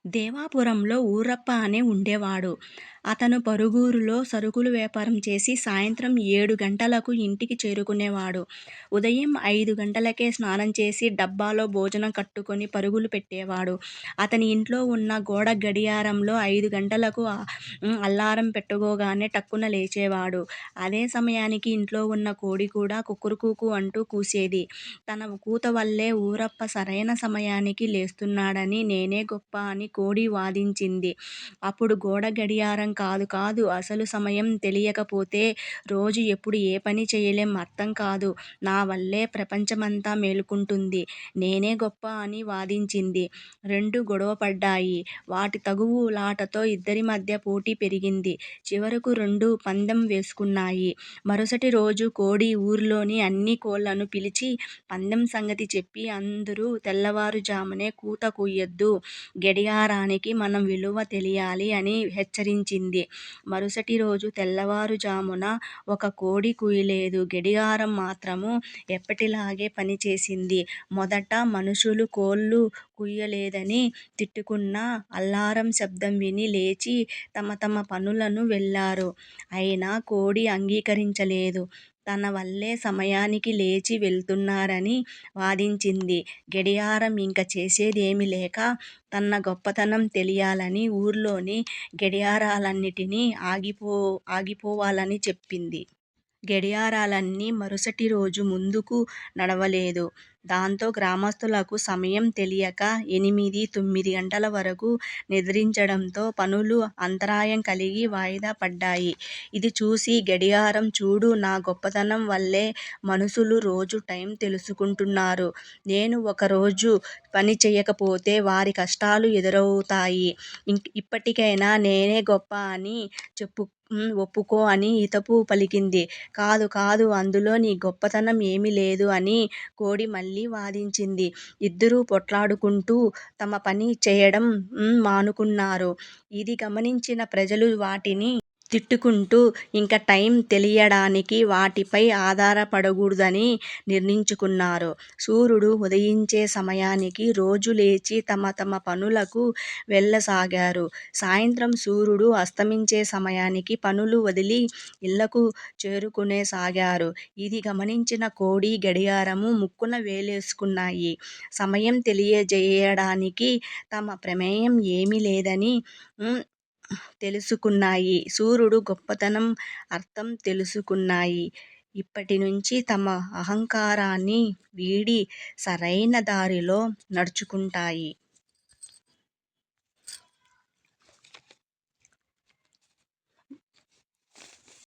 దేవాపురంలో ఊరప్ప అనే ఉండేవాడు. అతను పరుగురులో సరుకులు వ్యాపారం చేసి సాయంత్రం 7 గంటలకు ఇంటికి చేరుకునేవాడు. ఉదయం 5 గంటలకే స్నానం చేసి డబ్బాలో భోజనం కట్టుకొని పరుగులు పెట్టేవాడు. అతని ఇంట్లో ఉన్న గోడ గడియారంలో 5 గంటలకు అల్లారం పెట్టుకోగానే టక్కున లేచేవాడు. అదే సమయానికి ఇంట్లో ఉన్న కోడి కూడా కుక్కురుకుకు అంటూ కూసేది. తన కూత వల్లే ఊరప్ప సరైన సమయానికి లేస్తున్నాడని, నేనే గొప్ప అని కోడి వాదించింది. అప్పుడు గోడ గడియారం కాదు కాదు అసలు సమయం తెలియకపోతే రోజు ఎప్పుడు ఏ పని చేయలేం అర్థం కాదు. నా వల్లే ప్రపంచమంతా మేలుకుంటుంది. నేనే గొప్ప అని వాదించింది. రెండు గొడవపడ్డాయి. వాటి తగువులాటతో ఇద్దరి మధ్య పోటీ పెరిగింది. చివరకు రెండు పందెం వేసుకున్నాయి. మరుసటి రోజు కోడి ఊరిలోని అన్ని కోళ్లను పిలిచి పందెం సంగతి చెప్పి అందరూ తెల్లవారుజామునే కూత కూయొద్దు, గడియారానికి మనం విలువ తెలియాలి అని హెచ్చరించింది. మరుసటి రోజు తెల్లవారుజామున ఒక కోడి కూయలేదు. గడియారం మాత్రము ఎప్పటిలాగే పనిచేసింది. మొదట మనుషులు కోళ్లు కూయలేదని తిట్టుకున్నా అల్లారం శబ్దం విని లేచి తమ తమ పనులను వెళ్లారు. అయినా కోడి అంగీకరించలేదు. తన వల్లే సమయానికి లేచి వెళ్తున్నారని వాదించింది. గడియారం ఇంక చేసేదేమీ లేక తన గొప్పతనం తెలియాలని ఊర్లోని గడియారాలన్నిటినీ ఆగిపోవాలని చెప్పింది. గడియారాలన్నీ మరుసటి రోజు ముందుకు నడవలేదు. దాంతో గ్రామస్తులకు సమయం తెలియక 8, 9 గంటల వరకు నిద్రించడంతో పనులు అంతరాయం కలిగి వాయిదా పడ్డాయి. ఇది చూసి గడియారం చూడు, నా గొప్పతనం వల్లే మనుషులు రోజు టైం తెలుసుకుంటున్నారు. నేను ఒకరోజు పని చేయకపోతే వారి కష్టాలు ఎదురవుతాయి. ఇప్పటికైనా నేనే గొప్ప అని ఒప్పుకో అని హితవు పలికింది. కాదు కాదు అందులో నీ గొప్పతనం ఏమీ లేదు అని కోడి మళ్ళీ వాదించింది. ఇద్దరూ పోట్లాడుకుంటూ తమ పని చేయడం మానుకున్నారు. ఇది గమనించిన ప్రజలు వాటిని తిట్టుకుంటూ ఇంక టైం తెలియడానికి వాటిపై ఆధారపడకూడదని నిర్ణయించుకున్నారు. సూర్యుడు ఉదయించే సమయానికి రోజు లేచి తమ తమ పనులకు వెళ్ళసాగారు. సాయంత్రం సూర్యుడు అస్తమించే సమయానికి పనులు వదిలి ఇళ్లకు చేరుకునేసాగారు. ఇది గమనించిన కోడి, గడియారము ముక్కున వేలేసుకున్నాయి. సమయం తెలియజేయడానికి తమ ప్రమేయం ఏమీ లేదని తెలుసుకున్నాయి. సూర్యుడు గొప్పతనం అర్థం తెలుసుకున్నాయి. ఇప్పటినుంచి తమ అహంకారాన్ని వీడి సరైన దారిలో నడుచుకుంటాయి.